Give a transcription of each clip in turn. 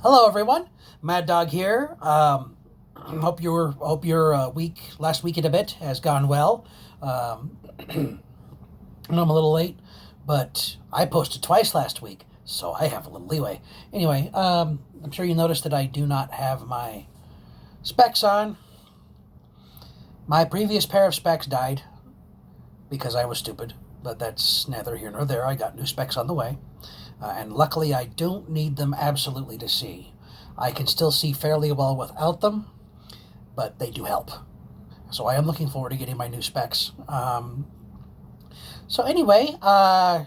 Hello, everyone. Mad Dog here. Hope your last week and a bit has gone well. I know I'm a little late, but I posted twice last week, so I have a little leeway. Anyway, I'm sure you noticed that I do not have my specs on. My previous pair of specs died because I was stupid, but that's neither here nor there. I got new specs on the way, and luckily I don't need them absolutely to see. I can still see fairly well without them, but they do help. So I am looking forward to getting my new specs. So anyway, I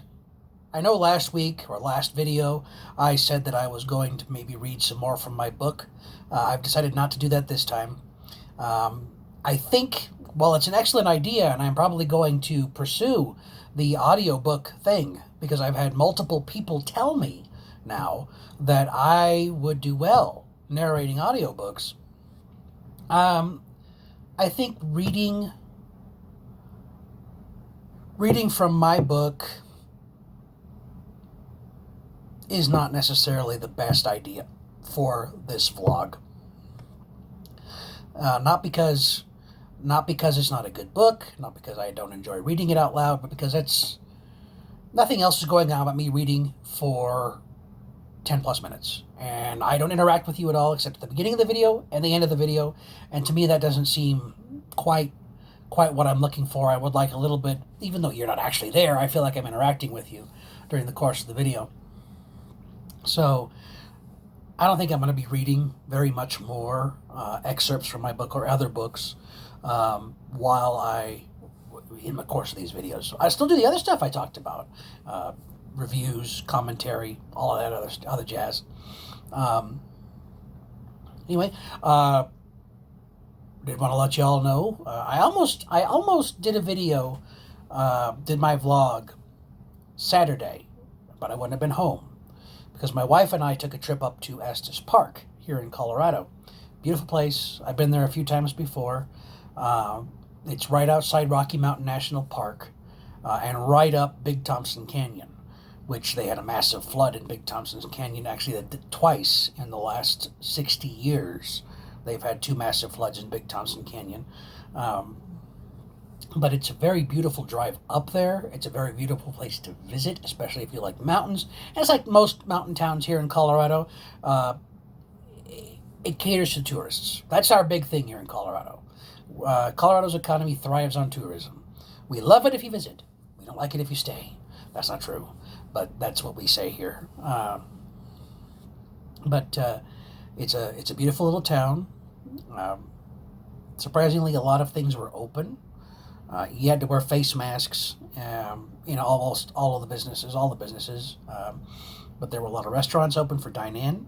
know last week or last video I said that I was going to maybe read some more from my book. I've decided not to do that this time. I think, well, it's an excellent idea, and I'm probably going to pursue the audiobook thing because I've had multiple people tell me now that I would do well narrating audiobooks. I think reading from my book is not necessarily the best idea for this vlog. Not because it's not a good book, not because I don't enjoy reading it out loud, but because it's nothing else is going on but me reading for 10 plus minutes. And I don't interact with you at all except at the beginning of the video and the end of the video. And to me, that doesn't seem quite what I'm looking for. I would like a little bit, even though you're not actually there, I feel like I'm interacting with you during the course of the video. So I don't think I'm going to be reading very much more excerpts from my book or other books in the course of these videos. So I still do the other stuff I talked about, reviews, commentary, all of that other jazz. Anyway, did want to let you all know I almost did a video, did my vlog Saturday, but I wouldn't have been home because my wife and I took a trip up to Estes Park here in Colorado. Beautiful place. I've been there a few times before. It's right outside Rocky Mountain National Park, and right up Big Thompson Canyon, which they had a massive flood in Big Thompson Canyon. Actually, twice in the last 60 years, they've had two massive floods in Big Thompson Canyon. But it's a very beautiful drive up there. It's a very beautiful place to visit, especially if you like mountains. And it's like most mountain towns here in Colorado. It caters to tourists. That's our big thing here in Colorado. Colorado's economy thrives on tourism. We love it if you visit. We don't like it if you stay. That's not true, but that's what we say here. But it's a beautiful little town. Surprisingly, a lot of things were open. You had to wear face masks. Almost all the businesses. But there were a lot of restaurants open for dine-in.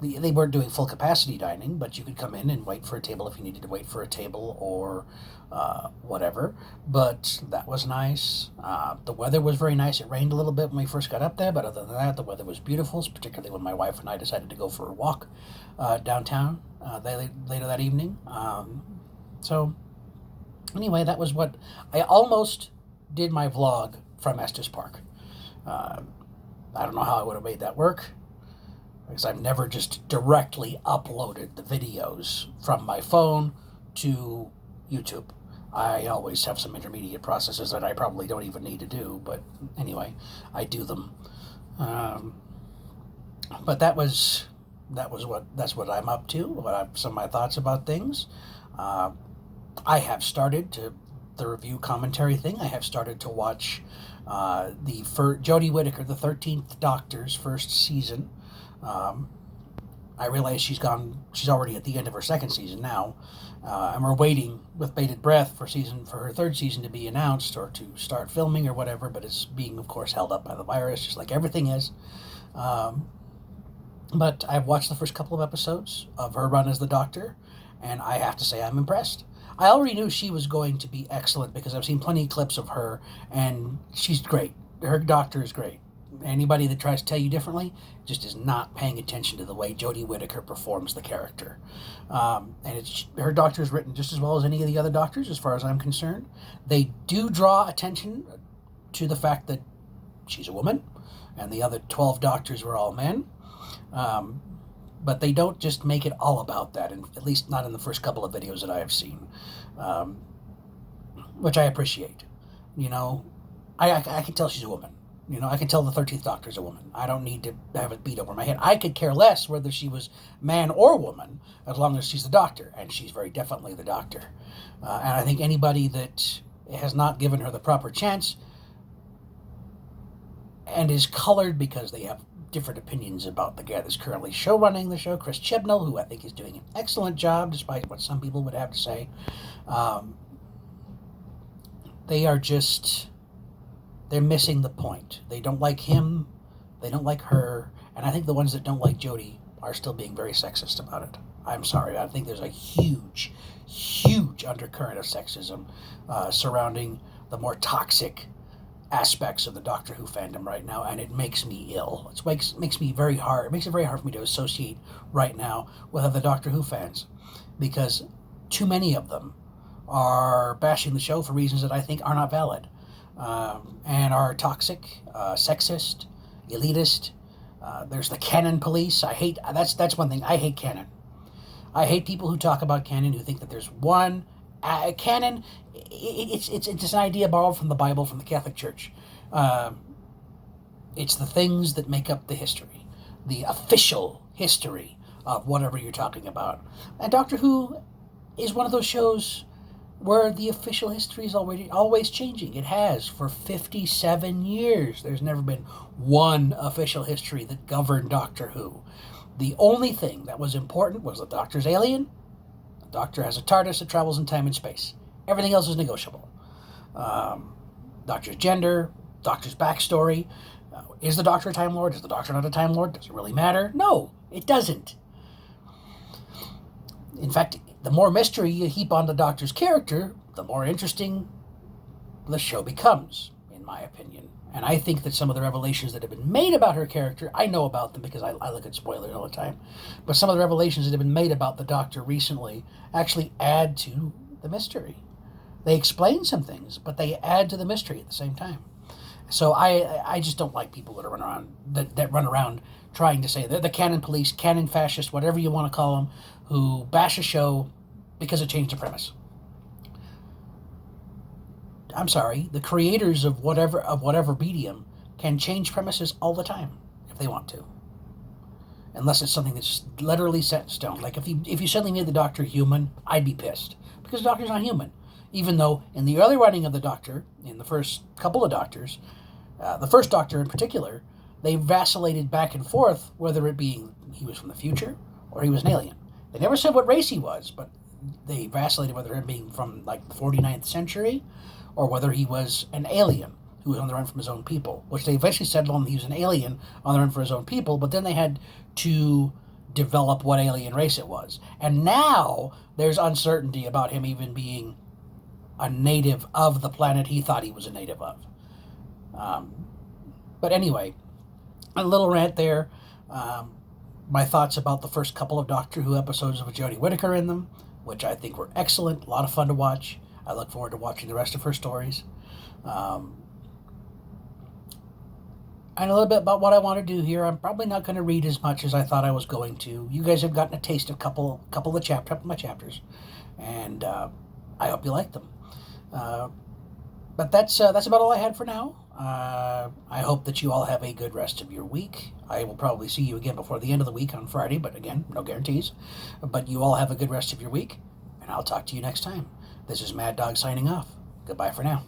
They weren't doing full capacity dining, but you could come in and wait for a table if you needed to wait for a table or whatever. But that was nice. The weather was very nice. It rained a little bit when we first got up there, but other than that, the weather was beautiful, particularly when my wife and I decided to go for a walk downtown later that evening. So anyway, that was what I almost did my vlog from Estes Park. I don't know how I would have made that work, because I've never just directly uploaded the videos from my phone to YouTube. I always have some intermediate processes that I probably don't even need to do, but anyway, I do them. But that's what I'm up to. Some of my thoughts about things. I have started the review commentary thing. I have started to watch Jodie Whittaker, the 13th Doctor's first season. I realize she's already at the end of her second season now, and we're waiting with bated breath for her third season to be announced or to start filming or whatever, but it's being, of course, held up by the virus, just like everything is. But I've watched the first couple of episodes of her run as the Doctor, and I have to say I'm impressed. I already knew she was going to be excellent because I've seen plenty of clips of her, and she's great. Her Doctor is great. Anybody that tries to tell you differently just is not paying attention to the way Jodie Whittaker performs the character. And her Doctor is written just as well as any of the other Doctors, as far as I'm concerned. They do draw attention to the fact that she's a woman, and the other 12 Doctors were all men. But they don't just make it all about that, and at least not in the first couple of videos that I have seen, which I appreciate. You know, I can tell she's a woman. You know, I can tell the 13th Doctor's a woman. I don't need to have it beat over my head. I could care less whether she was man or woman, as long as she's the Doctor, and she's very definitely the Doctor. And I think anybody that has not given her the proper chance and is colored because they have different opinions about the guy that's currently show running the show, Chris Chibnall, who I think is doing an excellent job, despite what some people would have to say. They are just... They're missing the point. They don't like him. They don't like her. And I think the ones that don't like Jodie are still being very sexist about it. I'm sorry. I think there's a huge, huge undercurrent of sexism surrounding the more toxic aspects of the Doctor Who fandom right now, and it makes me ill. It makes me very hard. It makes it very hard for me to associate right now with other Doctor Who fans, because too many of them are bashing the show for reasons that I think are not valid. And are toxic, sexist, elitist. There's the canon police. That's one thing. I hate canon. I hate people who talk about canon who think that there's one canon. It's an idea borrowed from the Bible, from the Catholic Church. It's the things that make up the history, the official history of whatever you're talking about. And Doctor Who is one of those shows where the official history is always changing. It has for 57 years. There's never been one official history that governed Doctor Who. The only thing that was important was the Doctor's alien. The Doctor has a TARDIS that travels in time and space. Everything else is negotiable. Doctor's gender, Doctor's backstory. Is the Doctor a Time Lord? Is the Doctor not a Time Lord? Does it really matter? No, it doesn't. In fact, the more mystery you heap on the Doctor's character, the more interesting the show becomes, in my opinion. And I think that some of the revelations that have been made about her character, I know about them because I look at spoilers all the time, but some of the revelations that have been made about the Doctor recently actually add to the mystery. They explain some things, but they add to the mystery at the same time. So I just don't like people that are that run around trying to say they're the canon police, canon fascist, whatever you want to call them, who bash a show because it changed the premise. I'm sorry, the creators of whatever medium can change premises all the time if they want to, unless it's something that's literally set in stone. Like if you suddenly made the Doctor human, I'd be pissed, because the Doctor's not human. Even though in the early running of the Doctor, in the first couple of Doctors, the first Doctor in particular, they vacillated back and forth whether it being he was from the future or he was an alien. They never said what race he was, but they vacillated whether him being from like the 49th century or whether he was an alien who was on the run from his own people, which they eventually settled on he was an alien on the run for his own people, but then they had to develop what alien race it was. And now there's uncertainty about him even being a native of the planet he thought he was a native of. But anyway, a little rant there. My thoughts about the first couple of Doctor Who episodes with Jodie Whittaker in them, which I think were excellent, a lot of fun to watch. I look forward to watching the rest of her stories. And a little bit about what I want to do here. I'm probably not going to read as much as I thought I was going to. You guys have gotten a taste of a couple of my chapters, and I hope you like them. But that's about all I had for now. I hope that you all have a good rest of your week. I will probably see you again before the end of the week on Friday, but again, no guarantees. But you all have a good rest of your week, and I'll talk to you next time. This is Mad Dog signing off. Goodbye for now.